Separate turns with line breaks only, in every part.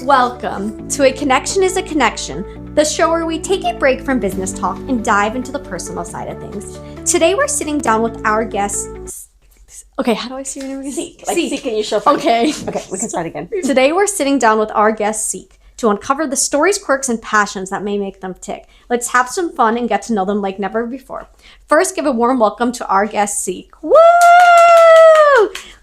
Welcome to A Connection is a Connection, the show where we take a break from business talk and dive into the personal side of things. Today we're sitting down with our guest. Okay, how do I say your name again?
SEAK. Like SEAK and you show friends.
Okay.
Okay, we can start again.
Today we're sitting down with our guest SEAK to uncover the stories, quirks, and passions that may make them tick. Let's have some fun and get to know them like never before. First, give a warm welcome to our guest SEAK. Woo!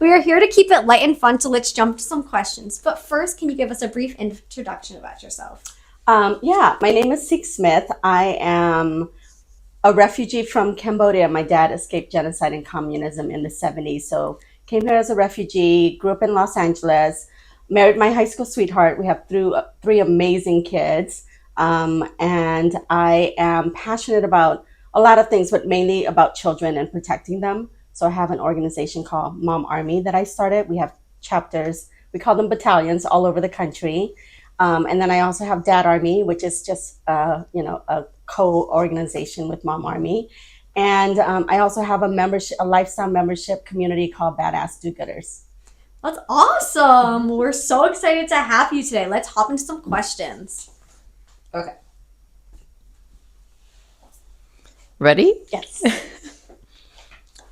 We are here to keep it light and fun, so let's jump to some questions. But first, can you give us a brief introduction about yourself?
Yeah, my name is SEAK Smith. I am a refugee from Cambodia. My dad escaped genocide and communism in the 70s, so came here as a refugee, grew up in Los Angeles, married my high school sweetheart. We have three amazing kids, and I am passionate about a lot of things, but mainly about children and protecting them. So I have an organization called Mom Army that I started. We have chapters, we call them battalions all over the country. And then I also have Dad Army, which is just a co-organization with Mom Army. And I also have a lifestyle membership community called Badass Do-Gooders.
That's awesome. We're so excited to have you today. Let's hop into some questions.
Okay. Ready?
Yes.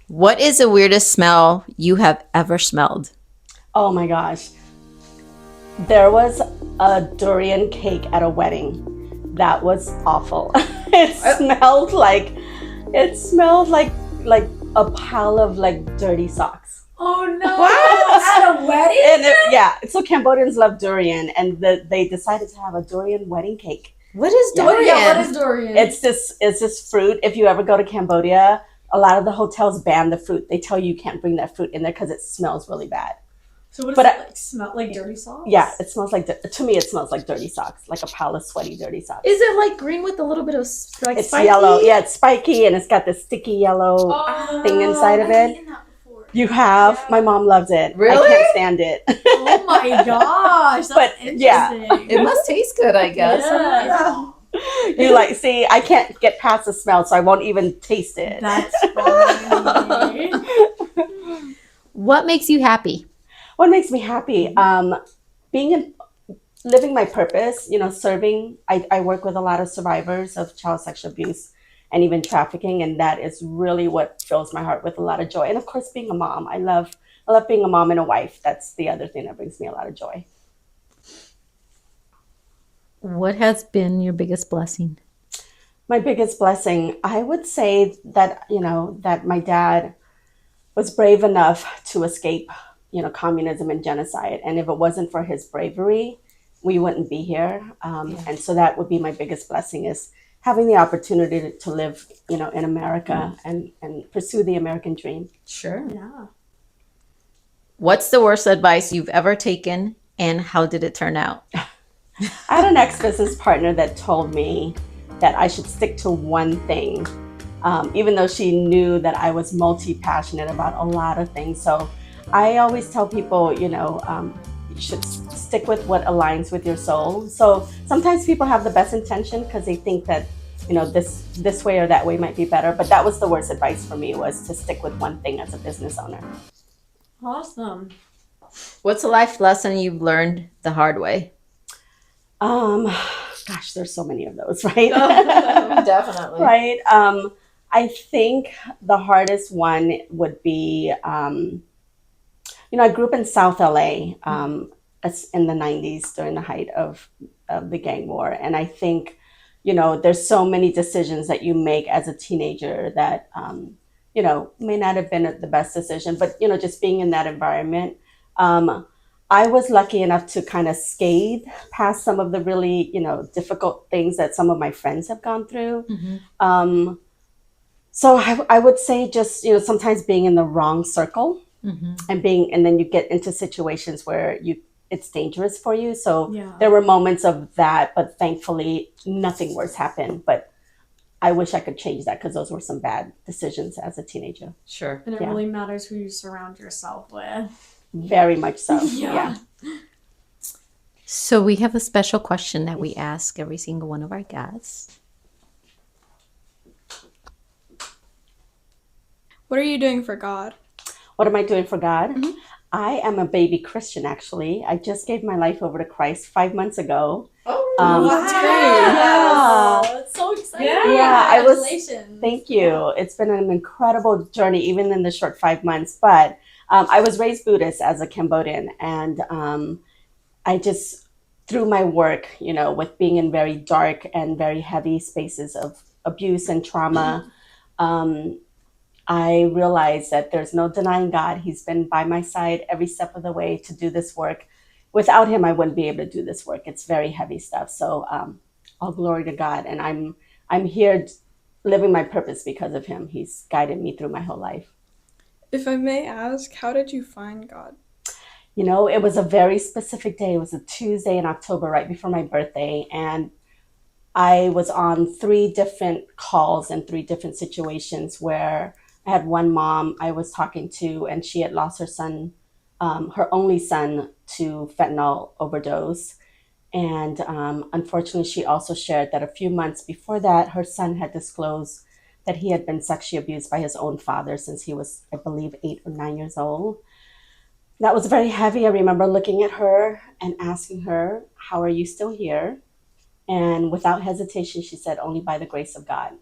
What is the weirdest smell you have ever smelled?
Oh my gosh. There was a durian cake at a wedding. That was awful. It smelled like a pile of like dirty socks.
Oh no! At a wedding?
So Cambodians love durian, and they decided to have a durian wedding cake.
What is durian?
Yeah, what is durian?
It's this fruit. If you ever go to Cambodia, a lot of the hotels ban the fruit. They tell you can't bring that fruit in there because it smells really bad.
So what does it like smell like? Dirty socks?
Yeah, it smells like, to me, it smells like dirty socks, like a pile of sweaty, dirty socks.
Is it like green with a little bit of like
it's
spiky?
yellow. Yeah, it's spiky, and it's got this sticky yellow thing inside of it. You have? Yeah. My mom loves it.
Really?
I can't stand it.
Oh my gosh, that's interesting.
Yeah.
It must taste good, I guess.
Yeah.
You like, see, I can't get past the smell, so I won't even taste it.
That's funny.
What makes you happy?
What makes me happy? Living my purpose, serving. I work with a lot of survivors of child sexual abuse and even trafficking, and that is really what fills my heart with a lot of joy. And of course, being a mom. I love being a mom and a wife. That's the other thing that brings me a lot of joy.
What has been your biggest blessing?
My biggest blessing, I would say that, that my dad was brave enough to escape, communism and genocide. And if it wasn't for his bravery, we wouldn't be here. And so that would be my biggest blessing, is having the opportunity to live, in America and pursue the American dream.
Sure.
Yeah.
What's the worst advice you've ever taken, and how did it turn out?
I had an ex-business partner that told me that I should stick to one thing, even though she knew that I was multi-passionate about a lot of things. So I always tell people, you should stick with what aligns with your soul. So sometimes people have the best intention because they think that, this way or that way might be better. But that was the worst advice for me, was to stick with one thing as a business owner.
Awesome.
What's a life lesson you've learned the hard way?
Gosh, there's so many of those, right?
Definitely.
Right. I think the hardest one would be, I grew up in South LA in the 90s during the height of the gang war. And I think, there's so many decisions that you make as a teenager that, may not have been the best decision. But, just being in that environment, I was lucky enough to kind of scathe past some of the really, difficult things that some of my friends have gone through. Mm-hmm. So I would say just, sometimes being in the wrong circle. Mm-hmm. And then you get into situations where it's dangerous for you. So There were moments of that, but thankfully nothing worse happened. But I wish I could change that, because those were some bad decisions as a teenager.
Sure.
And it really matters who you surround yourself with.
Very much so.
Yeah.
So we have a special question that we ask every single one of our guests.
What are you doing for God?
What am I doing for God?
Mm-hmm.
I am a baby Christian, actually. I just gave my life over to Christ 5 months ago.
Oh,
That's great.
Yeah.
That's so exciting.
Yeah, I was.
Congratulations.
Thank you. It's been an incredible journey, even in the short 5 months. But I was raised Buddhist as a Cambodian, and I just, through my work, with being in very dark and very heavy spaces of abuse and trauma, um, I realized that there's no denying God. He's been by my side every step of the way to do this work. Without him, I wouldn't be able to do this work. It's very heavy stuff. So all glory to God. And I'm here living my purpose because of him. He's guided me through my whole life.
If I may ask, how did you find God?
It was a very specific day. It was a Tuesday in October, right before my birthday. And I was on 3 different calls and 3 different situations where I had one mom I was talking to, and she had lost her son, her only son, to fentanyl overdose. And unfortunately, she also shared that a few months before that, her son had disclosed that he had been sexually abused by his own father since he was, I believe, 8 or 9 years old. That was very heavy. I remember looking at her and asking her, "How are you still here?" And without hesitation, she said, "Only by the grace of God."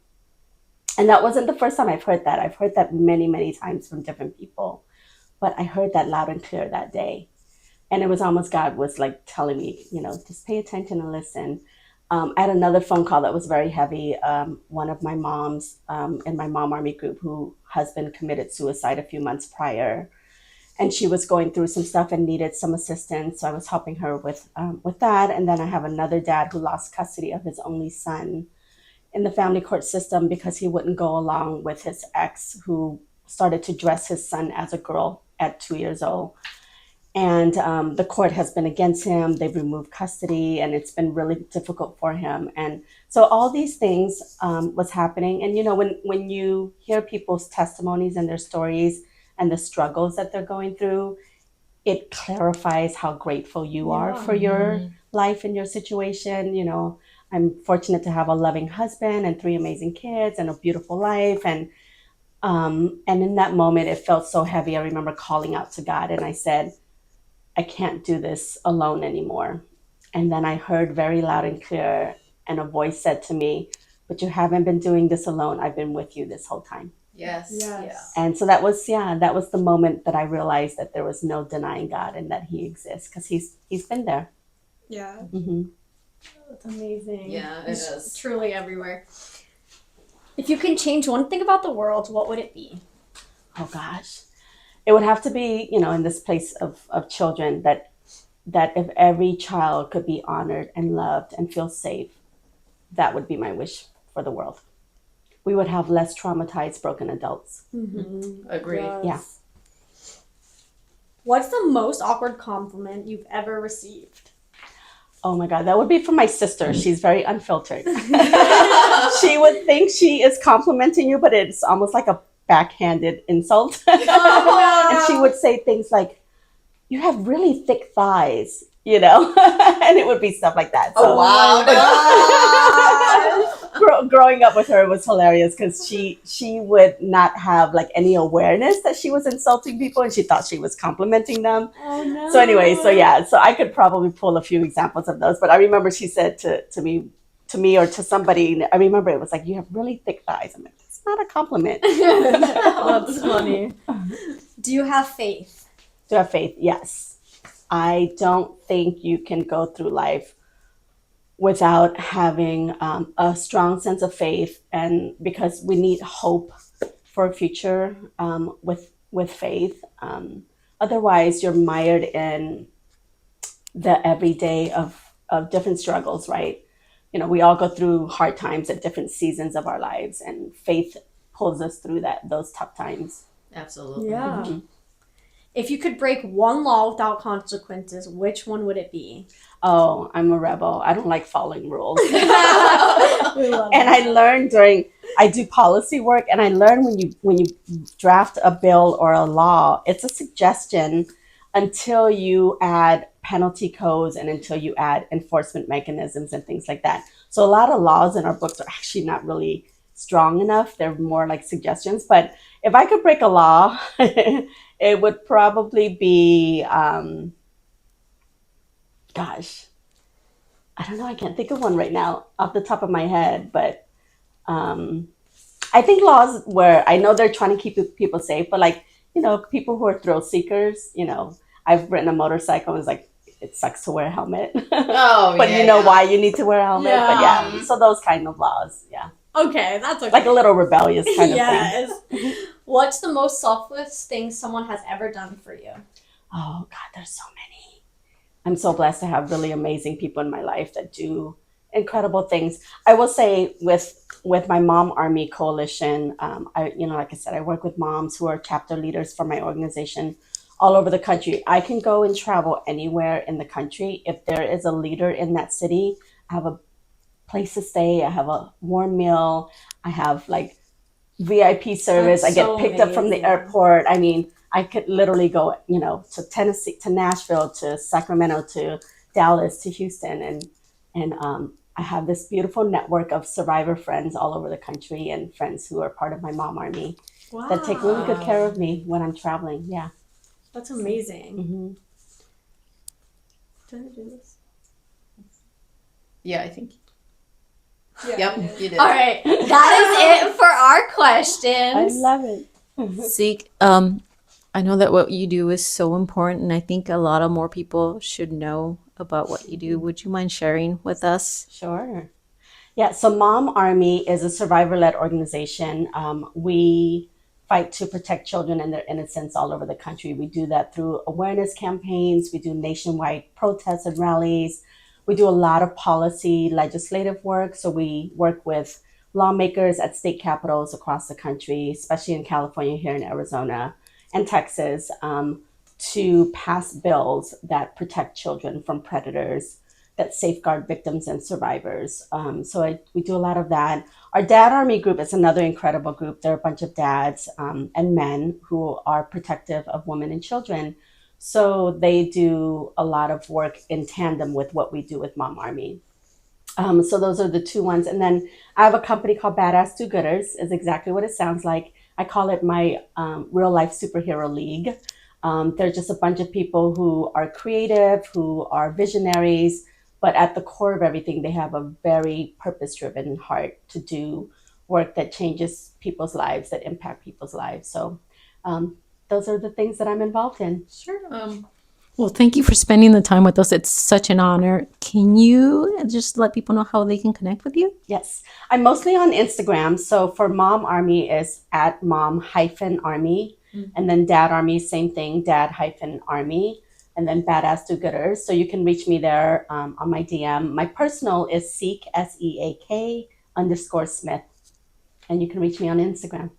And that wasn't the first time I've heard that. I've heard that many, many times from different people. But I heard that loud and clear that day. And it was almost God was like telling me, just pay attention and listen. I had another phone call that was very heavy. One of my moms in my Mom Army group, whose husband committed suicide a few months prior. And she was going through some stuff and needed some assistance. So I was helping her with that. And then I have another dad who lost custody of his only son in the family court system because he wouldn't go along with his ex, who started to dress his son as a girl at 2 years old. And the court has been against him. They've removed custody, and it's been really difficult for him. And so all these things was happening. And when you hear people's testimonies and their stories and the struggles that they're going through, it clarifies how grateful you are for your life and your situation. I'm fortunate to have a loving husband and 3 amazing kids and a beautiful life. And in that moment, it felt so heavy. I remember calling out to God, and I said, "I can't do this alone anymore." And then I heard very loud and clear, and a voice said to me, "But you haven't been doing this alone. I've been with you this whole time."
Yes.
Yes.
And so that was the moment that I realized that there was no denying God and that he exists, because he's been there.
Yeah.
Mm-hmm.
That's amazing.
Yeah, it
It's
is.
truly everywhere. If you can change one thing about the world, what would it be?
Oh gosh. It would have to be, in this place of children, that if every child could be honored and loved and feel safe, that would be my wish for the world. We would have less traumatized, broken adults.
Mm-hmm.
Agree.
Yeah.
What's the most awkward compliment you've ever received?
Oh my God, that would be from my sister. She's very unfiltered. She would think she is complimenting you, but it's almost like a backhanded insult. And she would say things like, "You have really thick thighs," and it would be stuff like that. So, growing up with her was hilarious, because she would not have like any awareness that she was insulting people, and she thought she was complimenting them.
Oh no.
So anyway, so I could probably pull a few examples of those, but I remember she said to me or to somebody, I remember it was like, "You have really thick thighs." I'm like, "It's not a compliment."
That's funny. Do you have faith?
Do I have faith? Yes. I don't think you can go through life without having a strong sense of faith, and because we need hope for a future with faith. Otherwise, you're mired in the everyday of different struggles, right? We all go through hard times at different seasons of our lives, and faith pulls us through those tough times.
Absolutely.
Yeah.
Mm-hmm.
If you could break one law without consequences, which one would it be?
Oh, I'm a rebel. I don't like following rules.
We love
And
that.
I learned I do policy work, and I learned when you draft a bill or a law, it's a suggestion until you add penalty codes and until you add enforcement mechanisms and things like that. So a lot of laws in our books are actually not really strong enough. They're more like suggestions. But if I could break a law, it would probably be, gosh, I don't know. I can't think of one right now off the top of my head. But I think laws where I know they're trying to keep people safe, but like, people who are thrill seekers, I've ridden a motorcycle and it's like, it sucks to wear a helmet.
Oh,
But
yeah,
you know
yeah.
why you need to wear a helmet. But
Yeah.
yeah, so those kind of laws. Yeah.
Okay, that's okay.
Like a little rebellious kind of thing.
Yes. What's the most selfless thing someone has ever done for you?
Oh God, there's so many. I'm so blessed to have really amazing people in my life that do incredible things. I will say with my Mom Army Coalition, like I said, I work with moms who are chapter leaders for my organization all over the country. I can go and travel anywhere in the country. If there is a leader in that city, I have a place to stay. I have a warm meal. I have like VIP service.
That's
I get
so
picked up from the
amazing.
airport. I mean, I could literally go, to Tennessee, to Nashville, to Sacramento, to Dallas, to Houston, and I have this beautiful network of survivor friends all over the country and friends who are part of my Mom Army that take really good care of me when I'm traveling. Yeah.
That's amazing.
Hmm.
Did I do this?
Yeah, I think.
Yeah.
Yep, you did.
All right, that is it for our
I
questions.
love it.
Seek, I know that what you do is so important, and I think a lot of more people should know about what you do. Would you mind sharing with us?
Sure. Yeah, so Mom Army is a survivor-led organization. We fight to protect children and their innocence all over the country. We do that through awareness campaigns. We do nationwide protests and rallies. We do a lot of policy legislative work. So we work with lawmakers at state capitals across the country, especially in California, here in Arizona and Texas, to pass bills that protect children from predators, that safeguard victims and survivors. We do a lot of that. Our Dad Army group is another incredible group. They're a bunch of dads and men who are protective of women and children. So they do a lot of work in tandem with what we do with Mom Army. So those are the two ones. And then I have a company called Badass Do-Gooders, is exactly what it sounds like. I call it my real life superhero league. They're just a bunch of people who are creative, who are visionaries, but at the core of everything, they have a very purpose-driven heart to do work that changes people's lives, that impact people's lives. So those are the things that I'm involved in.
Sure.
Well, thank you for spending the time with us. It's such an honor. Can you just let people know how they can connect with you?
Yes, I'm mostly on Instagram. So for Mom Army is at mom-army. And then Dad Army, same thing, dad-army. And then Badass Do-Gooders. So you can reach me there on my DM. My personal is SEAK, SEAK_Smith. And you can reach me on Instagram.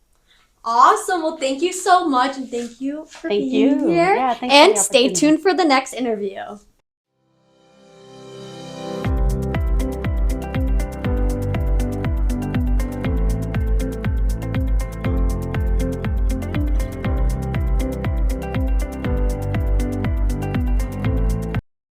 Awesome. Well, thank you so much, and thank you for
Thank
being
you.
here.
Yeah, thanks for
and
the
stay
opportunity.
tuned for the next interview.